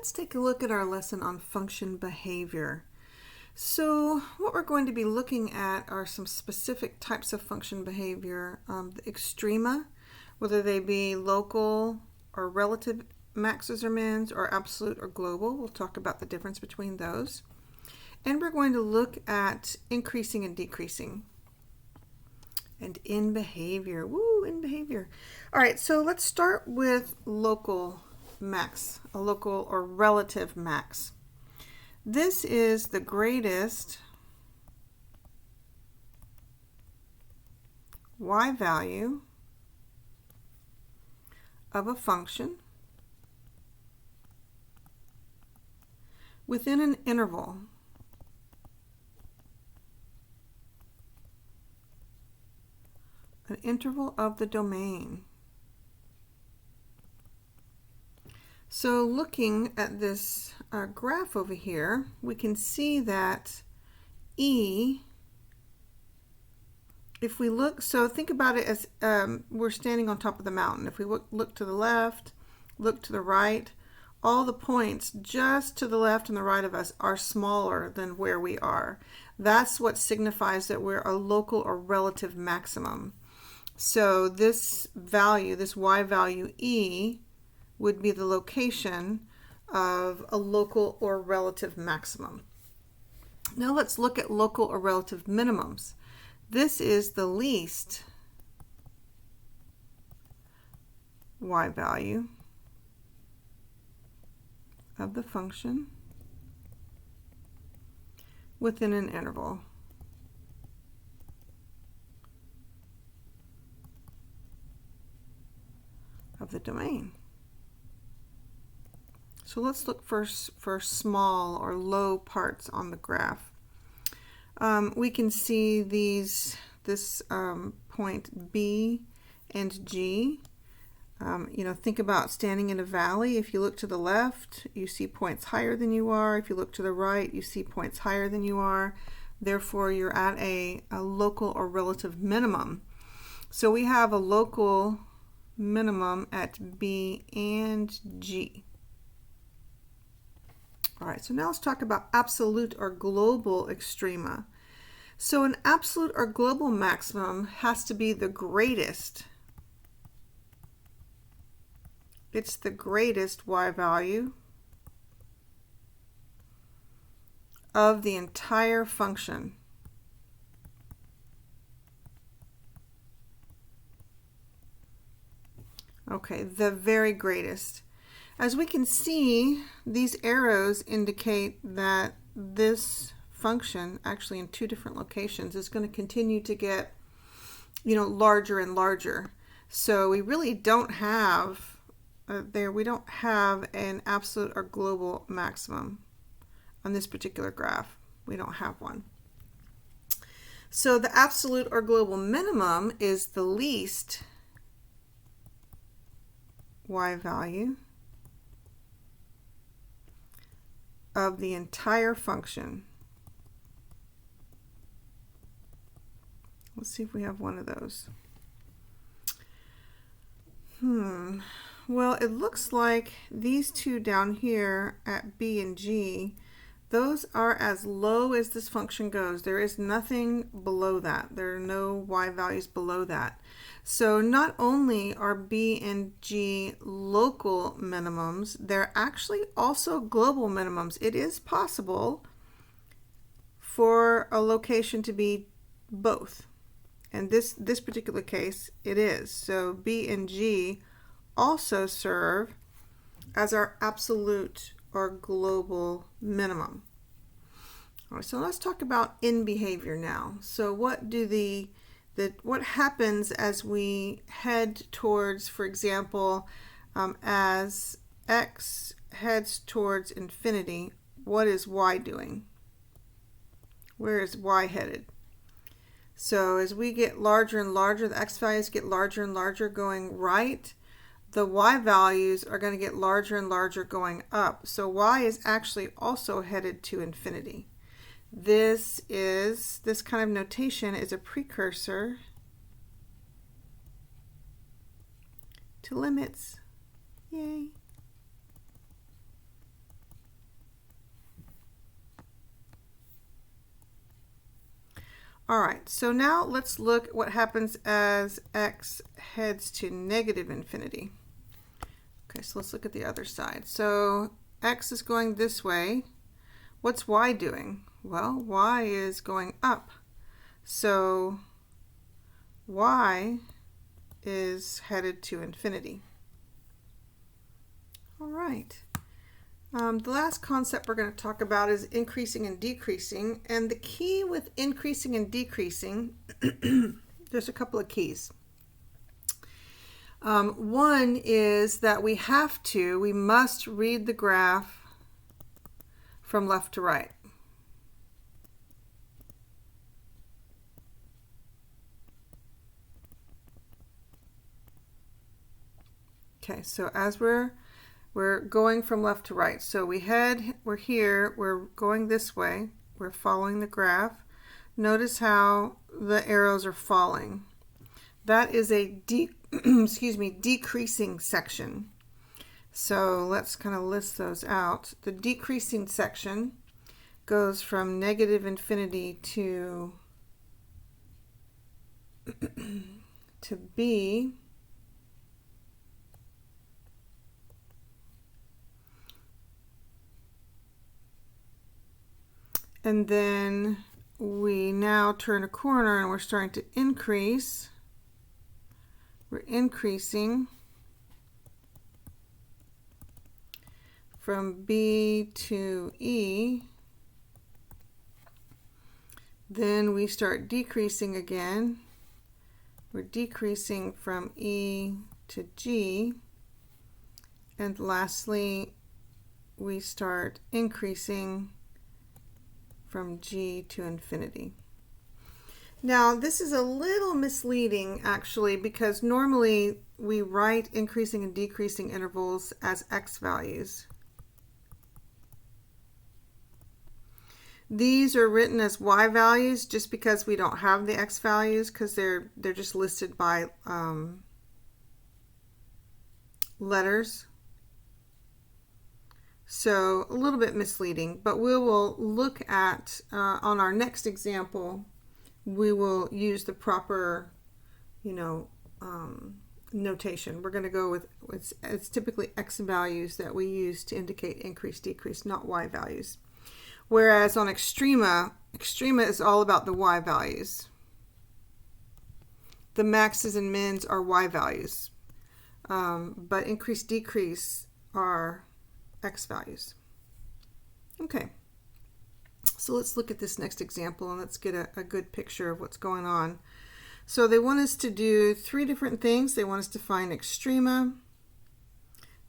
Let's take a look at our lesson on function behavior. So what we're going to be looking at are some specific types of function behavior, the extrema, whether they be local or relative maxes or mins, or absolute or global. We'll talk about the difference between those. And we're going to look at increasing and decreasing. And in behavior, in behavior. All right, so let's start with local max, a local or relative max. This is the greatest y value of a function within an interval of the domain. So looking at this graph over here, we can see that E, if we look, so think about it as we're standing on top of the mountain. If we look to the left, look to the right, all the points just to the left and the right of us are smaller than where we are. That's what signifies that we're a local or relative maximum. So this value, this y value E, would be the location of a local or relative maximum. Now let's look at local or relative minimums. This is the least y value of the function within an interval of the domain. So let's look for small or low parts on the graph. We can see this point B and G. Think about standing in a valley. If you look to the left, you see points higher than you are. If you look to the right, you see points higher than you are. Therefore, you're at a local or relative minimum. So we have a local minimum at B and G. All right, so now let's talk about absolute or global extrema. So an absolute or global maximum has to be the greatest. It's the greatest y value of the entire function. Okay, the very greatest. As we can see, these arrows indicate that this function, actually in two different locations, is going to continue to get, larger and larger. So we really don't have we don't have an absolute or global maximum on this particular graph. We don't have one. So the absolute or global minimum is the least y value of the entire function. Let's see if we have one of those. Well, it looks like these two down here at B and G, those are as low as this function goes. There is nothing below that. There are no y values below that. So not only are B and G local minimums, they're actually also global minimums. It is possible for a location to be both. And this particular case, it is. So B and G also serve as our absolute or global minimum. All right, so let's talk about in behavior now. So what happens as we head towards, for example, as x heads towards infinity, what is y doing? Where is y headed? So as we get larger and larger, the x values get larger and larger going right. The y values are going to get larger and larger going up. So y is actually also headed to infinity. This kind of notation is a precursor to limits. Yay. All right, so now let's look at what happens as x heads to negative infinity. Okay, so let's look at the other side. So x is going this way. What's y doing? Well, y is going up. So y is headed to infinity. All right. The last concept we're going to talk about is increasing and decreasing. And the key with increasing and decreasing, there's a couple of keys. One is that we must read the graph from left to right. Okay, so as we're going from left to right. So we're here, we're going this way, we're following the graph. Notice how the arrows are falling. That is a decreasing section. So let's kind of list those out. The decreasing section goes from negative infinity to b. And then we now turn a corner and we're starting to increase. We're increasing from B to E. Then we start decreasing again. We're decreasing from E to G. And lastly, we start increasing from G to infinity. Now, this is a little misleading actually, because normally we write increasing and decreasing intervals as x values. These are written as y values just because we don't have the x values, because they're just listed by letters. So a little bit misleading, but we will look at, on our next example, we will use the proper, notation. We're going to go with, it's typically x values that we use to indicate increase, decrease, not y values. Whereas on Extrema is all about the y values. The maxes and mins are y values, but increase, decrease are x values. Okay, so let's look at this next example and let's get a good picture of what's going on. So they want us to do 3 different things. They want us to find extrema,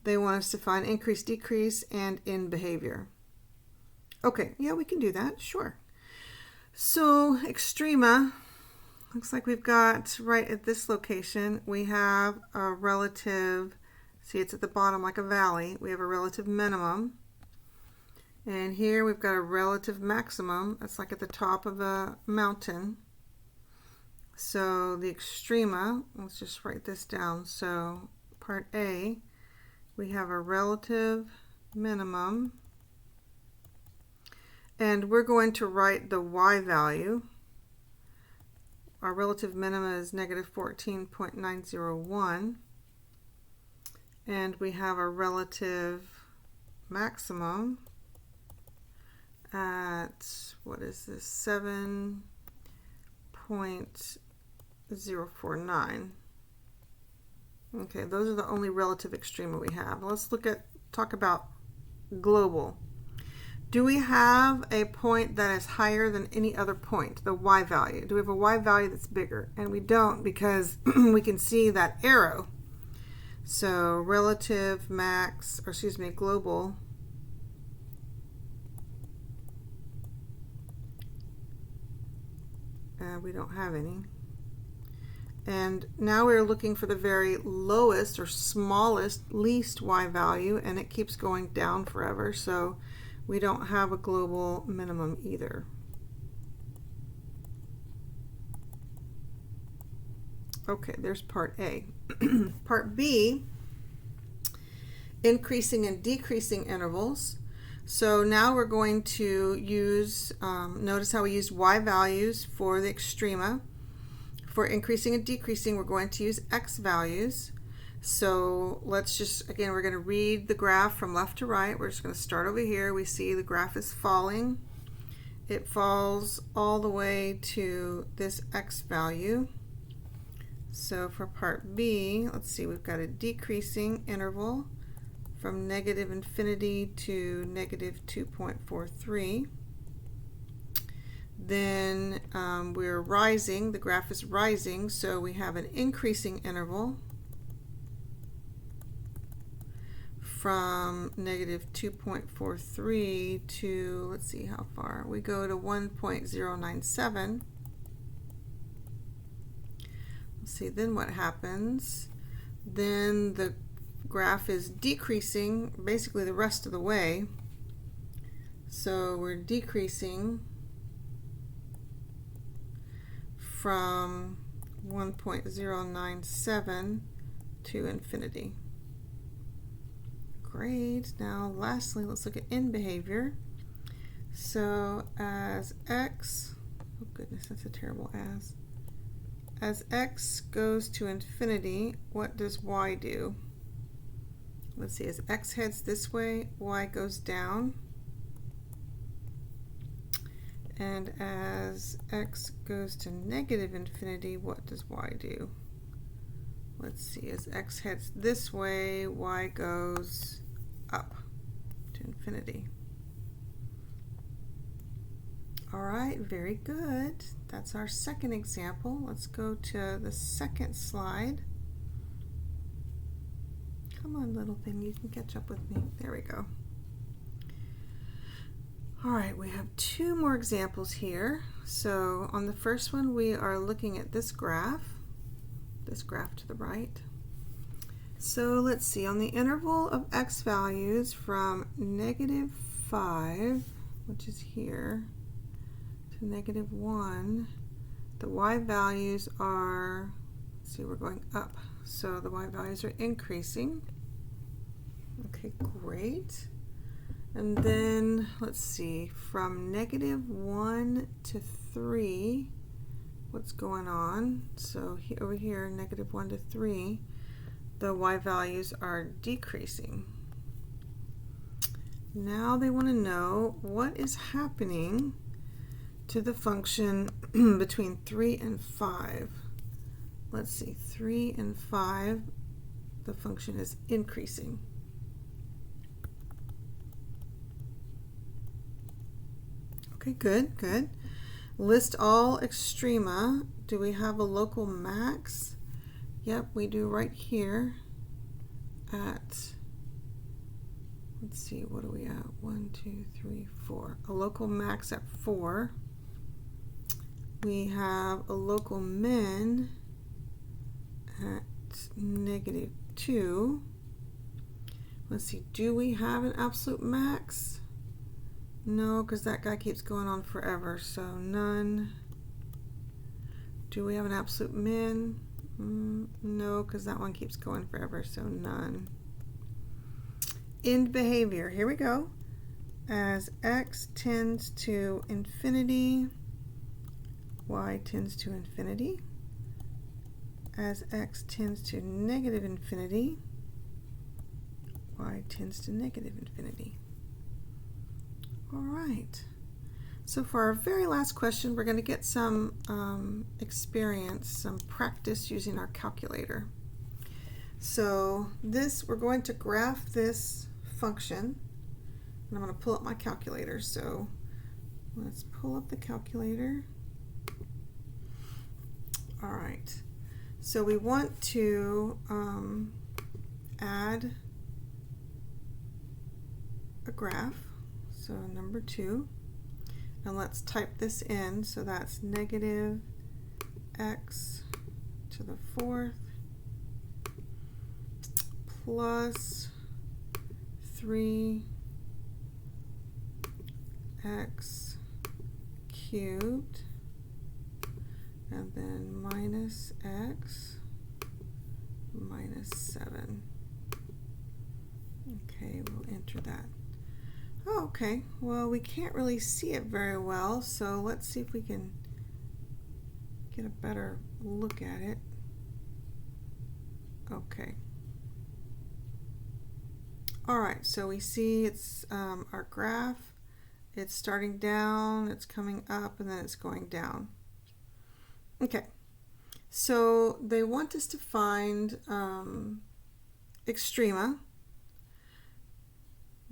they want us to find increase, decrease, and in behavior. Okay, yeah, we can do that, sure. So extrema, looks like we've got right at this location, we have a relative. See, it's at the bottom like a valley. We have a relative minimum. And here we've got a relative maximum. That's like at the top of a mountain. So the extrema, let's just write this down. So part A, we have a relative minimum. And we're going to write the y value. Our relative minimum is negative 14.901. And we have a relative maximum at, what is this, 7.049. Okay, those are the only relative extrema we have. Let's talk about global. Do we have a point that is higher than any other point, the y value? Do we have a y value that's bigger? And we don't, because we can see that arrow. So relative global we don't have any. And now we're looking for the very lowest or smallest, least y value, and it keeps going down forever, so we don't have a global minimum either. Okay, there's part A. Part B, increasing and decreasing intervals. So now we're going to use, notice how we used y values for the extrema. For increasing and decreasing, we're going to use x values. So let's just, again, we're going to read the graph from left to right. We're just going to start over here. We see the graph is falling. It falls all the way to this x value. So for part B, let's see, we've got a decreasing interval from negative infinity to negative 2.43. Then we're rising, the graph is rising, so we have an increasing interval from negative 2.43 to, let's see how far, we go to 1.097. Let's see, then what happens? Then the graph is decreasing basically the rest of the way. So we're decreasing from 1.097 to infinity. Great. Now lastly, let's look at end behavior. So as x, oh goodness, that's a terrible as x goes to infinity, what does y do? Let's see, as x heads this way, y goes down. And as x goes to negative infinity, what does y do? Let's see, as x heads this way, y goes up to infinity. All right, very good. That's our second example. Let's go to the second slide. Come on, little thing, you can catch up with me. There we go. All right, we have two more examples here. So on the first one, we are looking at this graph to the right. So let's see, on the interval of x values from negative 5, which is here, to negative 1, the y values are, let's see, we're going up. So the y values are increasing. Okay, great. And then, let's see, from negative 1 to 3, what's going on? So over here, negative 1 to 3, the y values are decreasing. Now they want to know what is happening to the function between 3 and 5. Let's see, 3 and 5, the function is increasing. Okay, good, good. List all extrema. Do we have a local max? Yep, we do right here at, let's see, what are we at? 1, 2, 3, 4. A local max at 4. We have a local min at negative 2. Let's see, do we have an absolute max? No, because that guy keeps going on forever, so none. Do we have an absolute min? No, because that one keeps going forever, so none. End behavior, here we go. As x tends to infinity, y tends to infinity. As x tends to negative infinity, y tends to negative infinity. All right. So for our very last question, we're going to get some experience, some practice using our calculator. So this, we're going to graph this function, and I'm going to pull up my calculator. So let's pull up the calculator. All right. So we want to add a graph. So number 2. And let's type this in. So that's negative x to the 4th plus 3x cubed, and then minus x minus 7. Okay, we'll enter that. Oh, Okay, well, we can't really see it very well, so let's see if we can get a better look at it. Okay. All right, so we see it's our graph. It's starting down, it's coming up, and then it's going down. Okay, so they want us to find Extrema.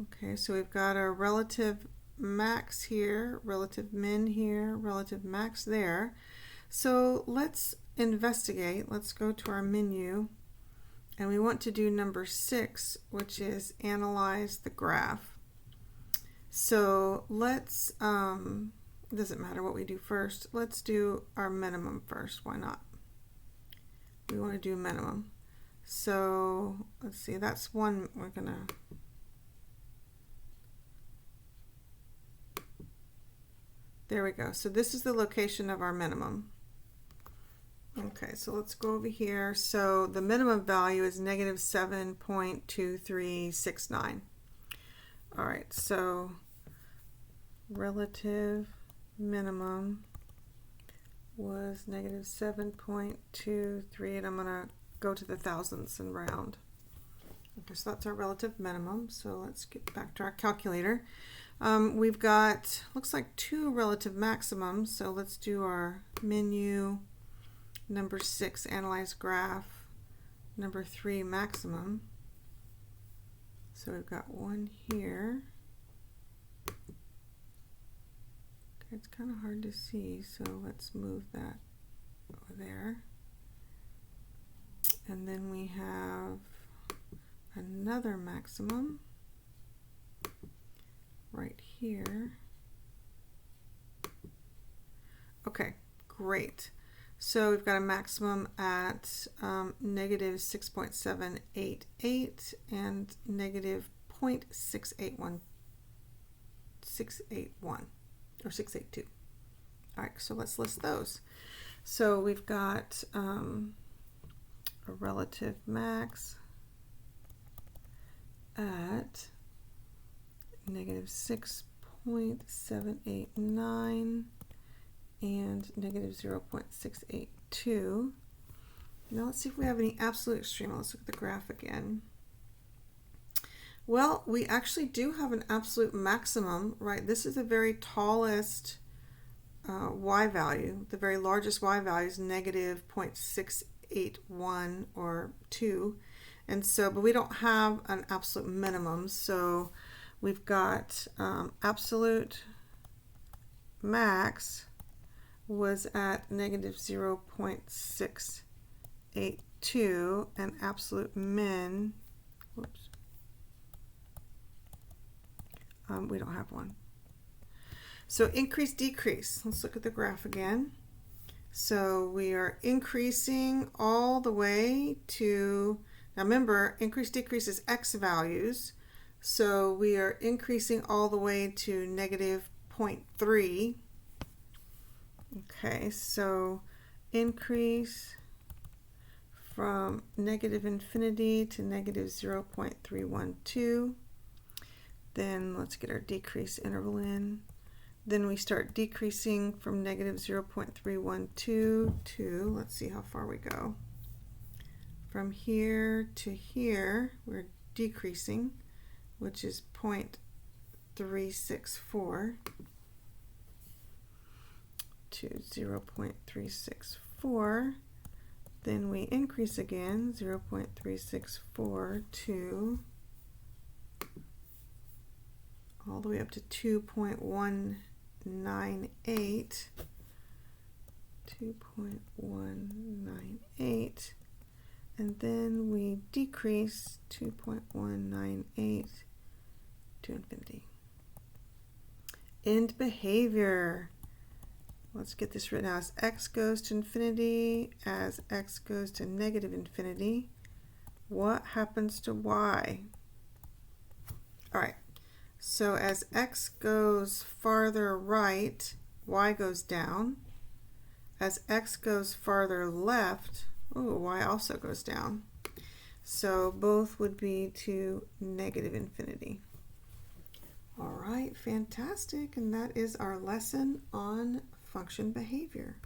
Okay, so we've got our relative max here, relative min here, relative max there. So let's investigate. Let's go to our menu, and we want to do number 6, which is analyze the graph. So let's, it doesn't matter what we do first. Let's do our minimum first. Why not? We want to do minimum. So let's see, that's one we're gonna, there we go. So this is the location of our minimum. Okay, so let's go over here. So the minimum value is negative 7.2369. All right, so relative minimum was negative 7.23, and I'm going to go to the thousandths and round. Okay, so that's our relative minimum. So let's get back to our calculator. We've got, looks like 2 relative maximums. So let's do our menu, number 6, analyze graph, number 3, maximum. So we've got one here. Okay, it's kind of hard to see, so let's move that over there. And then we have another maximum right here. Okay, great. So we've got a maximum at negative 6.788 and negative 0.681 or 682. All right, so let's list those. So we've got a relative max at negative 6.789 and negative 0.682. Now let's see if we have any absolute extrema. Let's look at the graph again. Well, we actually do have an absolute maximum, right? This is the very tallest y value. The very largest y value is negative 0.681 or 2. And so, but we don't have an absolute minimum. So we've got absolute max was at negative 0.682 and absolute min, whoops, we don't have one. So increase, decrease. Let's look at the graph again. So we are increasing all the way to, now remember, increase, decrease is x values. So we are increasing all the way to negative 0.3. Okay, so increase from negative infinity to negative 0.312. Then let's get our decrease interval in. Then we start decreasing from negative 0.312 to, let's see how far we go. From here to here, we're decreasing, which is 0.364 to 0.364. Then we increase again, 0.364 to all the way up to 2.198. 2.198. And then we decrease 2.198 to infinity. End behavior. Let's get this written out as x goes to infinity, as x goes to negative infinity. What happens to y? All right, so as x goes farther right, y goes down. As x goes farther left, y also goes down. So both would be to negative infinity. All right. right, fantastic. And that is our lesson on function behavior.